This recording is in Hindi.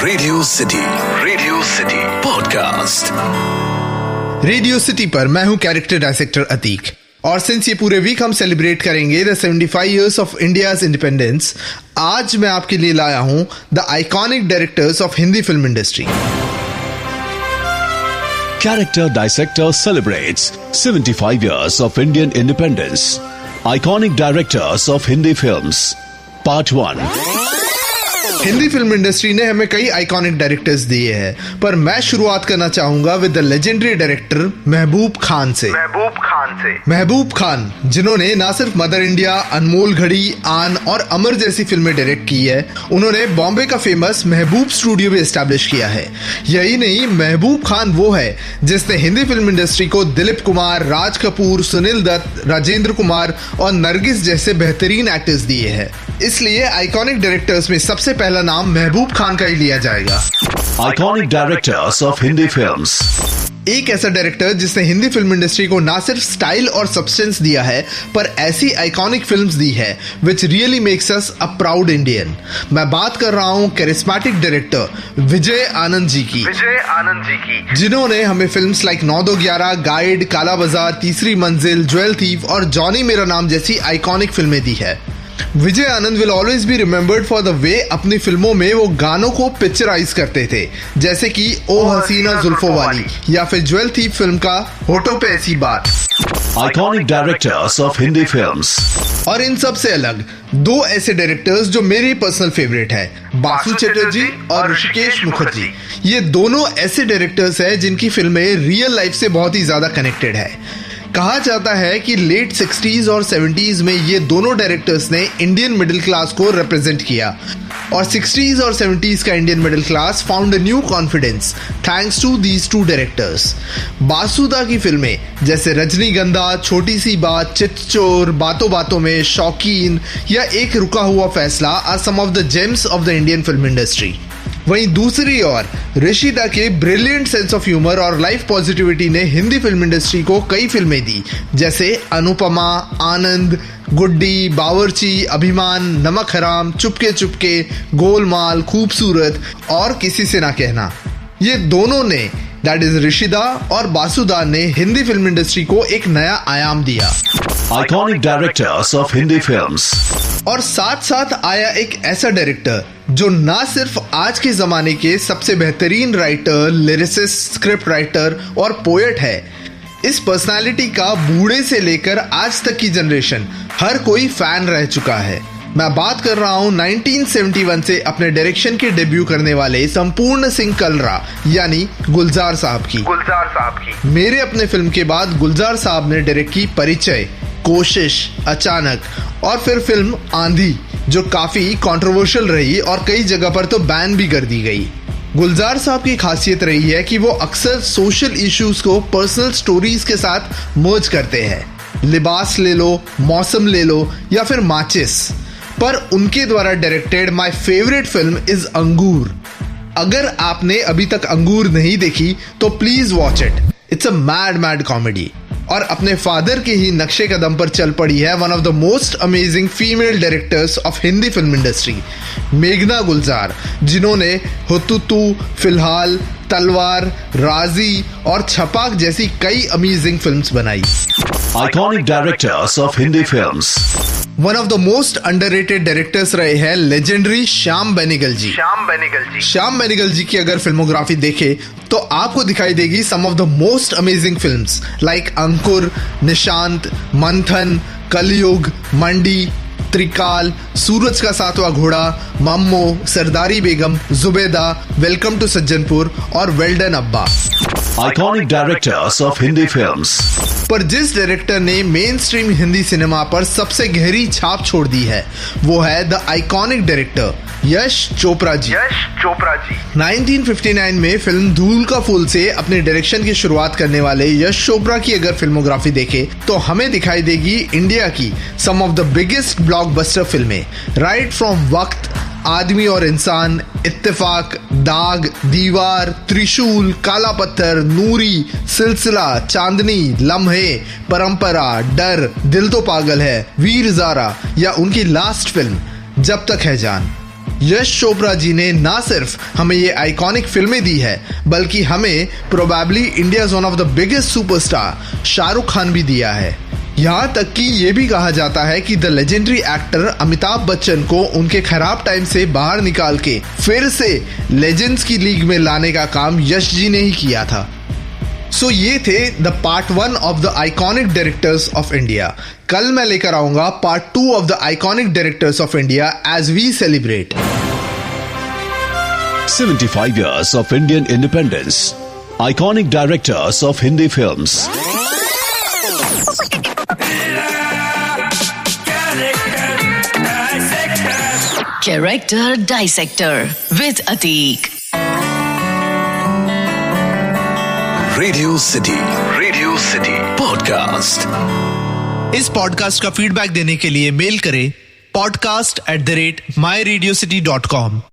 Radio city podcast. Radio city पर मैं हूं कैरेक्टर डायसेक्टर अतीक, और सिंस ये पूरे वीक हम सेलिब्रेट करेंगे the 75 years of India's independence, आज मैं आपके लिए लाया हूं the iconic directors of Hindi film industry. Character Dissector celebrates 75 years of Indian independence. Iconic directors of Hindi films. Part 1. Hindi film industry ने हमें कई आइकॉनिक डायरेक्टर्स दिए हैं, पर मैं शुरुआत करना चाहूंगा with the legendary director Mehboob Khan से। महबूब खान जिन्होंने ना सिर्फ मदर इंडिया, अनमोल घड़ी, आन और अमर जैसी फिल्में डायरेक्ट की है, उन्होंने बॉम्बे का फेमस महबूब स्टूडियो भी एस्टैब्लिश किया है। यही नहीं, महबूब खान वो है जिसने हिंदी फिल्म इंडस्ट्री को दिलीप कुमार, राज कपूर, सुनील दत्त, राजेंद्र कुमार और नरगिस जैसे बेहतरीन एक्टर्स दिए हैं। इसलिए आइकॉनिक डायरेक्टर्स में सबसे पहला नाम महबूब खान का ही लिया जाएगा। Iconic directors of Hindi films. एक ऐसा डायरेक्टर जिसने हिंदी फिल्म इंडस्ट्री को ना सिर्फ स्टाइल और सब्सटेंस दिया है, पर ऐसी आइकॉनिक फिल्म्स दी है which really makes us a proud Indian. मैं बात कर रहा हूं कैरिस्मेटिक डायरेक्टर विजय आनंद जी की, जिन्होंने हमें फिल्म्स लाइक 9-2-11, गाइड, काला बाजार, तीसरी मंजिल, ज्वेल थीफ और जॉनी मेरा नाम जैसी आइकॉनिक फिल्में दी है। Vijay Anand will always be remembered for the way अपनी फिल्मों में वो गानों को पिक्चराइज करते थे, जैसे कि ओ हसीना जुल्फों वाली या फिर ज्वेल थीफ फिल्म का होठों पे ऐसी बात। Iconic directors of Hindi films. और इन सब से अलग दो ऐसे डायरेक्टर्स जो मेरे पर्सनल फेवरेट है, बासु चटर्जी और ऋषिकेश मुखर्जी। ये दोनों ऐसे डायरेक्टर्स हैं जिनकी फिल्में रियल लाइफ से बहुत ही ज्यादा कनेक्टेड है। कहा जाता है कि लेट 60s और 70s में ये दोनों डायरेक्टर्स ने इंडियन मिडिल क्लास को रिप्रेजेंट किया, और 60s और 70s का Indian middle class found a new confidence thanks to these two directors. Basuda की फिल्में जैसे रजनीगंधा, छोटी सी बात, चितचोर, बातों बातों में, शौकीन या एक Ruka Hua Faisla are some of the gems of the Indian film industry. वहीं दूसरी ओर ऋषिदा के ब्रिलियंट सेंस ऑफ ह्यूमर और लाइफ पॉजिटिविटी ने हिंदी फिल्म इंडस्ट्री को कई फिल्में दी, जैसे अनुपमा, आनंद, गुड्डी, बावर्ची, अभिमान, नमक हराम, चुपके चुपके, गोलमाल, खूबसूरत और किसी से ना कहना। ये दोनों ने, दैट इज ऋषिदा और बासुदा ने, हिंदी फिल्म इंडस्ट्री को एक नया आयाम दिया। Iconic directors of Hindi films. और साथ साथ आया एक ऐसा डायरेक्टर जो ना सिर्फ आज के जमाने के सबसे बेहतरीन राइटर, लिरिसिस्ट, स्क्रिप्ट राइटर और पोएट है, इस पर्सनालिटी का बूढ़े से लेकर आज तक की जनरेशन हर कोई फैन रह चुका है। मैं बात कर रहा हूं 1971 से अपने डायरेक्शन के डेब्यू करने वाले संपूर्ण सिंह कलरा यानी गुलजार साहब की। मेरे अपने फिल्म के बाद गुलजार साहब ने डायरेक्ट की परिचय, कोशिश, अचानक और फिर फिल्म आंधी, जो काफी कंट्रोवर्शियल रही और कई जगह पर तो बैन भी कर दी गई। गुलजार साहब की खासियत रही है कि वो अक्सर सोशल इश्यूज को पर्सनल स्टोरीज के साथ मर्ज करते हैं। लिबास ले लो, मौसम ले लो या फिर माचिस, पर उनके द्वारा directed my favourite film is अंगूर। अगर आपने अभी तक अंगूर नहीं देखी तो please watch it. It's a mad comedy, और अपने फादर के ही नक्शे कदम पर चल पड़ी है one of the most amazing female directors of Hindi film industry, मेघना गुलजार, जिन्होंने हुतुतु, फिलहाल, तलवार, राजी और छपाक जैसी कई अमेजिंग फिल्म्स बनाई। Iconic directors of Hindi films. One of the most underrated directors रहे हैं लेजेंडरी श्याम बेनेगल जी। श्याम बेनेगल जी की अगर फिल्मोग्राफी देखे तो आपको दिखाई देगी some of the most amazing films like Ankur, Nishant, Manthan, Kalyug, Mandi, Trikal, Suraj ka Satvan Ghoda, Mammo, Sardari Begum, Zubeidaa, welcome to Sajjanpur और वेल्डन अब्बा। Iconic directors of Hindi films. पर जिस डायरेक्टर ने मेन स्ट्रीम हिंदी सिनेमा पर सबसे गहरी छाप छोड़ दी है, वो है the iconic director Yash Chopra ji. 1959 में फिल्म धूल का फूल से अपने डायरेक्शन की शुरुआत करने वाले यश चोपड़ा की अगर फिल्मोग्राफी देखे तो हमें दिखाई देगी इंडिया की सम ऑफ द बिगेस्ट ब्लॉकबस्टर फिल्में, राइट फ्रॉम वक्त, आदमी और इंसान, इत्तेफाक, दाग, दीवार, त्रिशूल, काला पत्थर, नूरी, सिलसिला, चांदनी, लम्हे, परंपरा, डर, दिल तो पागल है, वीर ज़ारा या उनकी लास्ट फिल्म जब तक है जान। यश चोपड़ा जी ने ना सिर्फ हमें ये आइकॉनिक फिल्में दी है, बल्कि हमें probably India's one of the biggest superstar Shahrukh Khan भी दिया है। यहाँ तक कि ये भी कहा जाता है कि the legendary actor Amitabh Bachchan को उनके खराब टाइम से बाहर निकाल के फिर से लेजेंड्स की लीग में लाने का काम यश जी ने ही किया था। सो ये थे the part 1 of the iconic directors of India. कल मैं लेकर आऊंगा part 2 of the iconic directors of India as we celebrate 75 years of Indian independence. Iconic directors of Hindi films. Character Dissector with Ateek. Radio city podcast. इस पॉडकास्ट का फीडबैक देने के लिए मेल करें podcast@myradiocity.com।